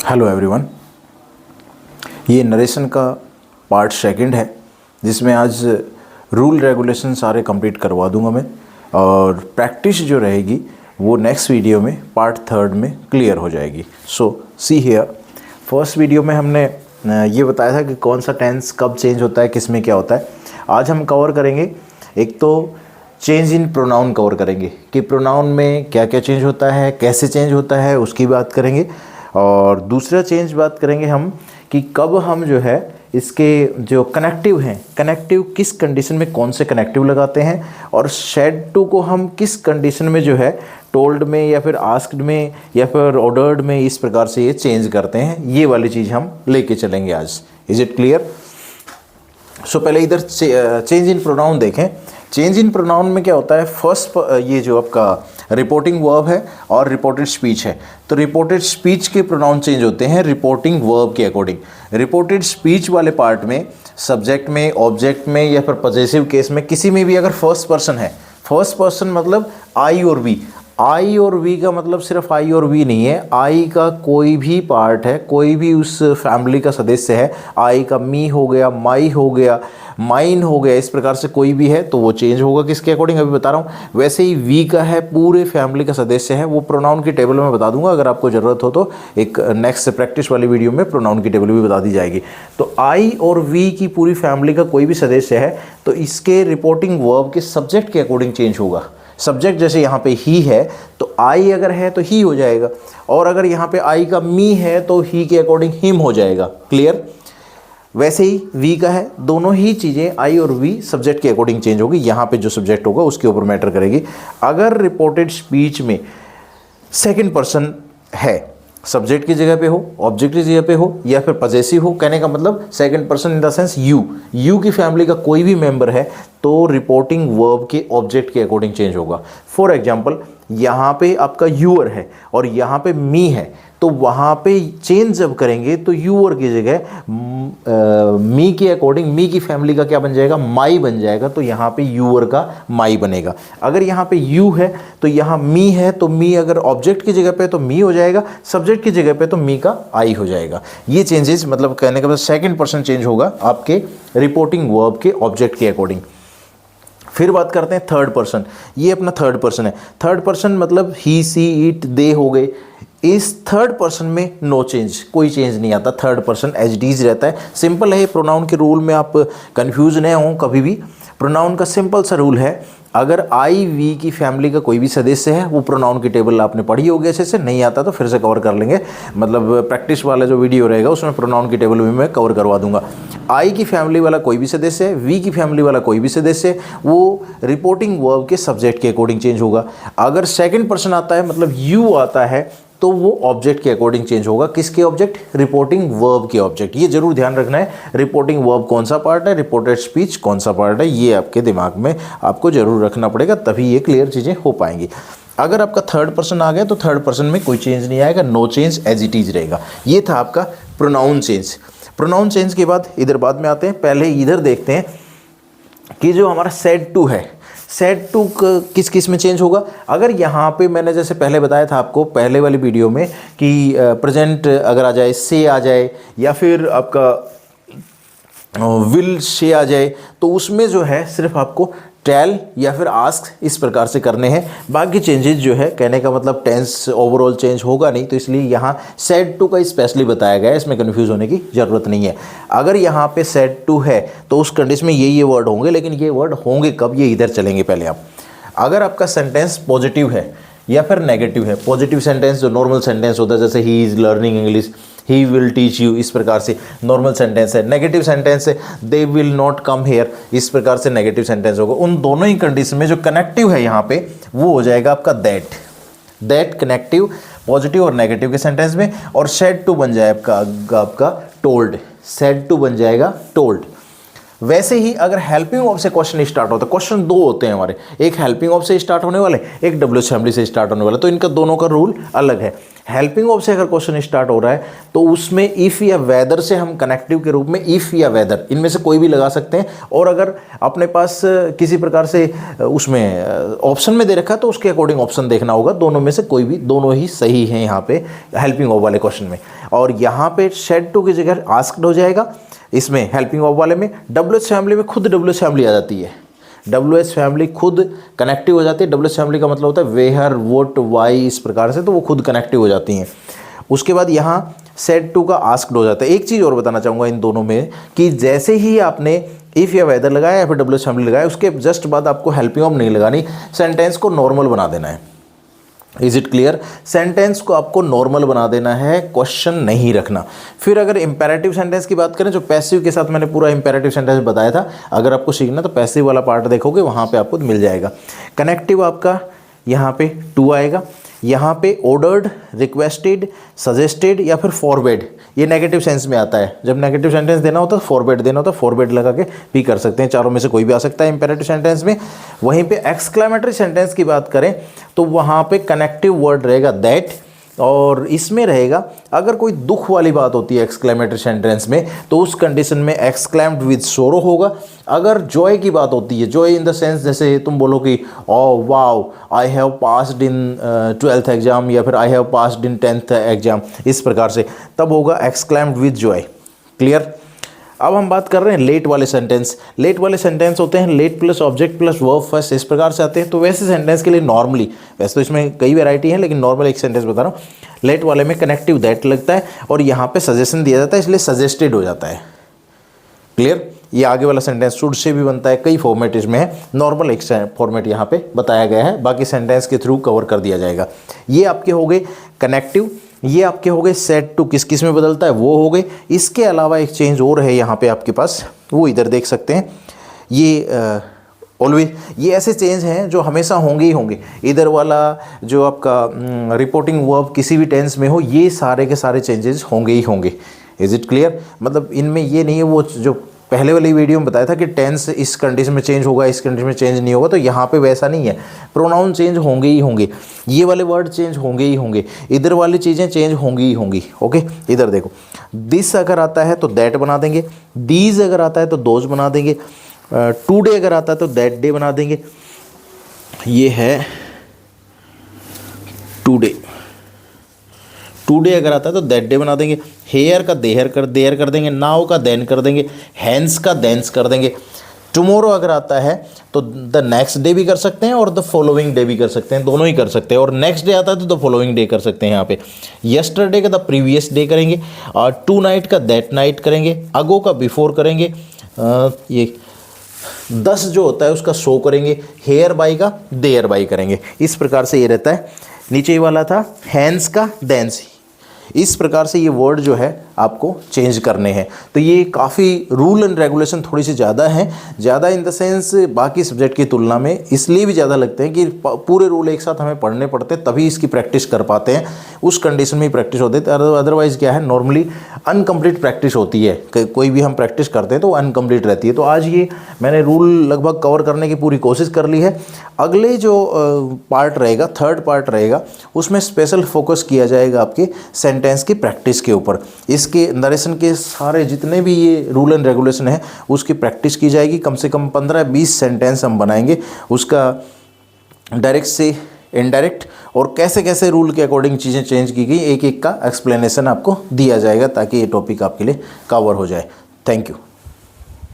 Hello everyone, ये narration का part second है जिसमें आज रूल रेगुलेशन सारे कंप्लीट करवा दूंगा मैं और प्रैक्टिस जो रहेगी वो नेक्स्ट वीडियो में पार्ट थर्ड में क्लियर हो जाएगी। सो सी हियर, फर्स्ट वीडियो में हमने ये बताया था कि कौन सा टेंस कब चेंज होता है, किस में क्या होता है। आज हम कवर करेंगे, एक तो चेंज इन प्रोनाउन कवर करेंगे कि प्रोनाउन में क्या क्या चेंज होता है, कैसे चेंज होता है, उसकी बात करेंगे। और दूसरा चेंज बात करेंगे हम कि कब हम जो है इसके जो कनेक्टिव हैं, कनेक्टिव किस कंडीशन में कौन से कनेक्टिव लगाते हैं, और शेड टू को हम किस कंडीशन में जो है टोल्ड में या फिर आस्क्ड में या फिर ऑर्डर्ड में इस प्रकार से ये चेंज करते हैं। ये वाली चीज़ हम लेके चलेंगे आज। Is it clear? सो पहले इधर चेंज इन प्रोनाउन देखें। चेंज इन प्रोनाउन में क्या होता है, फर्स्ट ये जो आपका रिपोर्टिंग वर्ब है और रिपोर्टेड स्पीच है, तो रिपोर्टेड स्पीच के प्रोनाउन चेंज होते हैं रिपोर्टिंग वर्ब के अकॉर्डिंग। रिपोर्टेड स्पीच वाले पार्ट में सब्जेक्ट में, ऑब्जेक्ट में या फिर पॉजेसिव केस में किसी में भी अगर फर्स्ट पर्सन है, फर्स्ट पर्सन मतलब आई और वी, आई और वी का मतलब सिर्फ आई और वी नहीं है, आई का कोई भी पार्ट है, कोई भी उस फैमिली का सदस्य है, आई का मी हो गया, माई हो गया, माइन हो गया, इस प्रकार से कोई भी है तो वो चेंज होगा किसके अकॉर्डिंग, अभी बता रहा हूँ। वैसे ही वी का है, पूरे फैमिली का सदस्य है, वो प्रोनाउन की टेबल में बता दूंगा, अगर आपको ज़रूरत हो तो एक नेक्स्ट प्रैक्टिस वाली वीडियो में प्रोनाउन की टेबल भी बता दी जाएगी। तो आई और वी की पूरी फैमिली का कोई भी सदस्य है तो इसके रिपोर्टिंग वर्ब के सब्जेक्ट के अकॉर्डिंग चेंज होगा। सब्जेक्ट जैसे यहाँ पे ही है तो आई अगर है तो ही हो जाएगा, और अगर यहाँ पे आई का मी है तो ही के अकॉर्डिंग हिम हो जाएगा। क्लियर? वैसे ही वी का है, दोनों ही चीज़ें आई और वी सब्जेक्ट के अकॉर्डिंग चेंज होगी। यहाँ पे जो सब्जेक्ट होगा उसके ऊपर मैटर करेगी। अगर रिपोर्टेड स्पीच में सेकंड पर्सन है, सब्जेक्ट की जगह पे हो, ऑब्जेक्ट की जगह पे हो या फिर पॉजेसिव हो, कहने का मतलब second person in the sense you की फैमिली का कोई भी मेंबर है तो रिपोर्टिंग वर्ब के ऑब्जेक्ट के अकॉर्डिंग चेंज होगा। फॉर एग्जांपल, यहाँ पे आपका यूअर है और यहाँ पे मी है, तो वहाँ पे चेंज जब करेंगे तो यूअर की जगह मी के अकॉर्डिंग मी की फैमिली का क्या बन जाएगा, माई बन जाएगा, तो यहाँ पे यूअर का माई बनेगा। अगर यहाँ पे यू है तो यहाँ मी है, तो मी अगर ऑब्जेक्ट की जगह पे तो मी हो जाएगा, सब्जेक्ट की जगह पे तो मी का आई हो जाएगा। ये चेंजेस मतलब कहने का मतलब सेकंड पर्सन चेंज होगा आपके रिपोर्टिंग वर्ब के ऑब्जेक्ट के अकॉर्डिंग। फिर बात करते हैं थर्ड पर्सन। ये अपना थर्ड पर्सन है। थर्ड पर्सन मतलब ही, सी, इट, दे हो गए। इस थर्ड पर्सन में नो चेंज, कोई चेंज नहीं आता, third person as it is रहता है। सिंपल है, प्रोनाउन के रूल में आप कंफ्यूज नहीं हो कभी भी। प्रोनाउन का सिंपल सा रूल है, अगर आई वी की फैमिली का कोई भी सदस्य है, वो प्रोनाउन की टेबल आपने पढ़ी होगी अच्छे से, नहीं आता तो फिर से कवर कर लेंगे, मतलब प्रैक्टिस वाला जो वीडियो रहेगा उसमें प्रोनाउन की टेबल भी मैं कवर करवा दूंगा। आई की फैमिली वाला कोई भी सदस्य है, वी की फैमिली वाला कोई भी सदस्य है, वो रिपोर्टिंग वर्ब के सब्जेक्ट के अकॉर्डिंग चेंज होगा। अगर सेकंड पर्सन आता है मतलब यू आता है तो वो ऑब्जेक्ट के अकॉर्डिंग चेंज होगा। किसके ऑब्जेक्ट? रिपोर्टिंग वर्ब के ऑब्जेक्ट। ये जरूर ध्यान रखना है, रिपोर्टिंग वर्ब कौन सा पार्ट है, रिपोर्टेड स्पीच कौन सा पार्ट है, ये आपके दिमाग में आपको जरूर रखना पड़ेगा, तभी ये क्लियर चीज़ें हो पाएंगी। अगर आपका थर्ड पर्सन आ गया तो थर्ड पर्सन में कोई चेंज नहीं आएगा, no change as it is रहेगा। ये था आपका प्रोनाउन चेंज। प्रोनाउन चेंज के बाद इधर बाद में आते हैं, पहले इधर देखते हैं कि जो हमारा सेड टू है, सेड टू किस किस में चेंज होगा। अगर यहाँ पे मैंने जैसे पहले बताया था आपको पहले वाली वीडियो में कि प्रेजेंट अगर आ जाए, से आ जाए या फिर आपका विल से आ जाए, तो उसमें जो है सिर्फ आपको टेल या फिर आस्क इस प्रकार से करने हैं। बाकी चेंजेस जो है कहने का मतलब टेंस ओवरऑल चेंज होगा नहीं, तो इसलिए यहाँ सेड टू का स्पेशली बताया गया है, इसमें कन्फ्यूज होने की ज़रूरत नहीं है। अगर यहाँ पे सेड टू है तो उस कंडीशन में ये वर्ड होंगे, लेकिन ये वर्ड होंगे कब, ये इधर चलेंगे पहले आप। अगर आपका सेंटेंस पॉजिटिव है या फिर नेगेटिव है, पॉजिटिव सेंटेंस जो नॉर्मल सेंटेंस होता है जैसे he is learning English, he will teach you, इस प्रकार से नॉर्मल सेंटेंस है। नेगेटिव सेंटेंस है they will not come here, इस प्रकार से नेगेटिव सेंटेंस होगा। उन दोनों ही कंडीशन में जो कनेक्टिव है यहाँ पे वो हो जाएगा आपका दैट। दैट कनेक्टिव पॉजिटिव और नेगेटिव के सेंटेंस में, और सेड टू बन जाएगा आपका टोल्ड, सेड टू बन जाएगा टोल्ड। वैसे ही अगर हेल्पिंग वर्ब से क्वेश्चन स्टार्ट होता है, क्वेश्चन दो होते हैं हमारे, एक हेल्पिंग वर्ब से स्टार्ट होने वाले, एक डब्ल्यू फैमिली से स्टार्ट होने वाला, तो इनका दोनों का रूल अलग है। हेल्पिंग ऑफ से अगर क्वेश्चन स्टार्ट हो रहा है तो उसमें इफ़ या वेदर से हम कनेक्टिव के रूप में इफ़ या वेदर इनमें से कोई भी लगा सकते हैं। और अगर अपने पास किसी प्रकार से उसमें ऑप्शन में दे रखा है तो उसके अकॉर्डिंग ऑप्शन देखना होगा, दोनों में से कोई भी, दोनों ही सही हैं यहाँ पे हेल्पिंग ऑफ वाले क्वेश्चन में। और यहाँ पे शेड टू की जगह आस्क्ड हो जाएगा इसमें हेल्पिंग ऑफ वाले में। WH फैमिली में खुद WH फैमिली आ जाती है, WH फैमिली खुद कनेक्टिव हो जाती है। WH फैमिली का मतलब होता है वेयर, वोट, वाई, इस प्रकार से, तो वो खुद कनेक्टिव हो जाती हैं। उसके बाद यहाँ सेड टू का आस्क्ड हो जाता है। एक चीज़ और बताना चाहूँगा इन दोनों में कि जैसे ही आपने इफ़ या वेदर लगाया या फिर WH फैमिली लगाया, उसके जस्ट बाद आपको हेल्पिंग ऑफ नहीं लगानी, सेंटेंस को नॉर्मल बना देना है। Is it clear? सेंटेंस को आपको नॉर्मल बना देना है, क्वेश्चन नहीं रखना। फिर अगर इंपेरेटिव सेंटेंस की बात करें, जो पैसिव के साथ मैंने पूरा इंपेरेटिव सेंटेंस बताया था, अगर आपको सीखना तो पैसिव वाला पार्ट देखोगे, वहाँ पे आपको मिल जाएगा। कनेक्टिव आपका यहाँ पे टू आएगा, यहाँ पे ऑर्डर्ड, रिक्वेस्टेड, सजेस्टेड या फिर फॉरवर्ड, ये नेगेटिव सेंस में आता है। जब नेगेटिव सेंटेंस देना होता है फॉरवर्ड देना होता है, फॉरवर्ड लगा के भी कर सकते हैं, चारों में से कोई भी आ सकता है इंपेरेटिव सेंटेंस में। वहीं पे एक्सक्लेमेटरी सेंटेंस की बात करें तो वहाँ पे कनेक्टिव वर्ड रहेगा दैट, और इसमें रहेगा अगर कोई दुख वाली बात होती है एक्सक्लेमेटरी सेंटेंस में तो उस कंडीशन में एक्सक्लेम्ड विद सोरो होगा। अगर जॉय की बात होती है, जॉय इन द सेंस जैसे तुम बोलो कि oh wow I have passed in 12th exam या फिर I have passed in 10th exam, इस प्रकार से, तब होगा एक्सक्लेम्ड विद जॉय। क्लियर? अब हम बात कर रहे हैं लेट वाले सेंटेंस। लेट वाले सेंटेंस होते हैं late plus object plus verb first, इस प्रकार से आते हैं। तो वैसे सेंटेंस के लिए नॉर्मली, वैसे तो इसमें कई वैरायटी है लेकिन नॉर्मल एक सेंटेंस बता रहा हूँ, लेट वाले में कनेक्टिव दैट लगता है और यहाँ पे सजेशन दिया जाता है, इसलिए सजेस्टेड हो जाता है। क्लियर? ये आगे वाला सेंटेंस शुड से भी बनता है, कई फॉर्मेट इसमें है, नॉर्मल एक फॉर्मेट यहाँ पे बताया गया है, बाकी सेंटेंस के थ्रू कवर कर दिया जाएगा। ये आपके हो गए कनेक्टिव, ये आपके हो गए सेट टू किस किस में बदलता है वो हो गए। इसके अलावा एक चेंज और है यहाँ पे आपके पास, वो इधर देख सकते हैं, ये ऑलवेज, ये ऐसे चेंज हैं जो हमेशा होंगे ही होंगे। इधर वाला जो आपका रिपोर्टिंग वर्ब किसी भी टेंस में हो, ये सारे के सारे चेंजेस होंगे ही होंगे। Is it clear? मतलब इनमें ये नहीं है वो जो पहले वाली वीडियो में बताया था कि टेंस इस कंडीशन में चेंज होगा, इस कंडीशन में चेंज नहीं होगा, तो यहाँ पे वैसा नहीं है। प्रोनाउन चेंज होंगे ही होंगे, ये वाले वर्ड चेंज होंगे ही होंगे, इधर वाली चीज़ें चेंज होंगी ही होंगी। ओके, इधर देखो, दिस अगर आता है तो दैट बना देंगे, दीज अगर आता है तो दोज बना देंगे, टुडे अगर आता है तो दैट डे बना देंगे, ये है टुडे, टुडे अगर आता है तो दैट डे बना देंगे, हेयर का देयर कर देंगे, नाउ का देन कर देंगे, हैंस का देंस कर देंगे। टुमारो अगर आता है तो द नेक्स्ट डे भी कर सकते हैं और द फॉलोइंग डे भी कर सकते हैं, दोनों ही कर सकते हैं। और नेक्स्ट डे आता है तो द फॉलोइंग डे कर सकते हैं यहाँ पे। यस्टरडे का द प्रीवियस डे करेंगे, और टू नाइट का दैट नाइट करेंगे, अगो का बिफोर करेंगे, ये 10 जो होता है उसका सो करेंगे, हेयर बाई का देयर बाई करेंगे। इस प्रकार से ये रहता है। नीचे वाला था हैंस का देंस, इस प्रकार से ये वर्ड जो है आपको चेंज करने हैं। तो ये काफ़ी रूल एंड रेगुलेशन थोड़ी सी ज़्यादा हैं, ज़्यादा इन द सेंस बाकी सब्जेक्ट की तुलना में इसलिए भी ज़्यादा लगते हैं कि पूरे रूल एक साथ हमें पढ़ने पड़ते हैं, तभी इसकी प्रैक्टिस कर पाते हैं, उस कंडीशन में ही प्रैक्टिस होती है। अदरवाइज़ क्या है, नॉर्मली अनकम्प्लीट प्रैक्टिस होती है, कोई भी हम प्रैक्टिस करते हैं तो अनकम्प्लीट रहती है। तो आज ये मैंने रूल लगभग कवर करने की पूरी कोशिश कर ली है। अगले जो पार्ट रहेगा, थर्ड पार्ट रहेगा, उसमें स्पेशल फोकस किया जाएगा आपके सेंटेंस की प्रैक्टिस के ऊपर। इसके नरेशन के सारे जितने भी ये रूल एंड रेगुलेशन है उसकी प्रैक्टिस की जाएगी। कम से कम 15-20 सेंटेंस हम बनाएंगे, उसका डायरेक्ट से इनडायरेक्ट और कैसे कैसे रूल के अकॉर्डिंग चीज़ें चेंज की गई, एक एक का एक्सप्लेनेशन आपको दिया जाएगा ताकि ये टॉपिक आपके लिए कवर हो जाए। Thank you.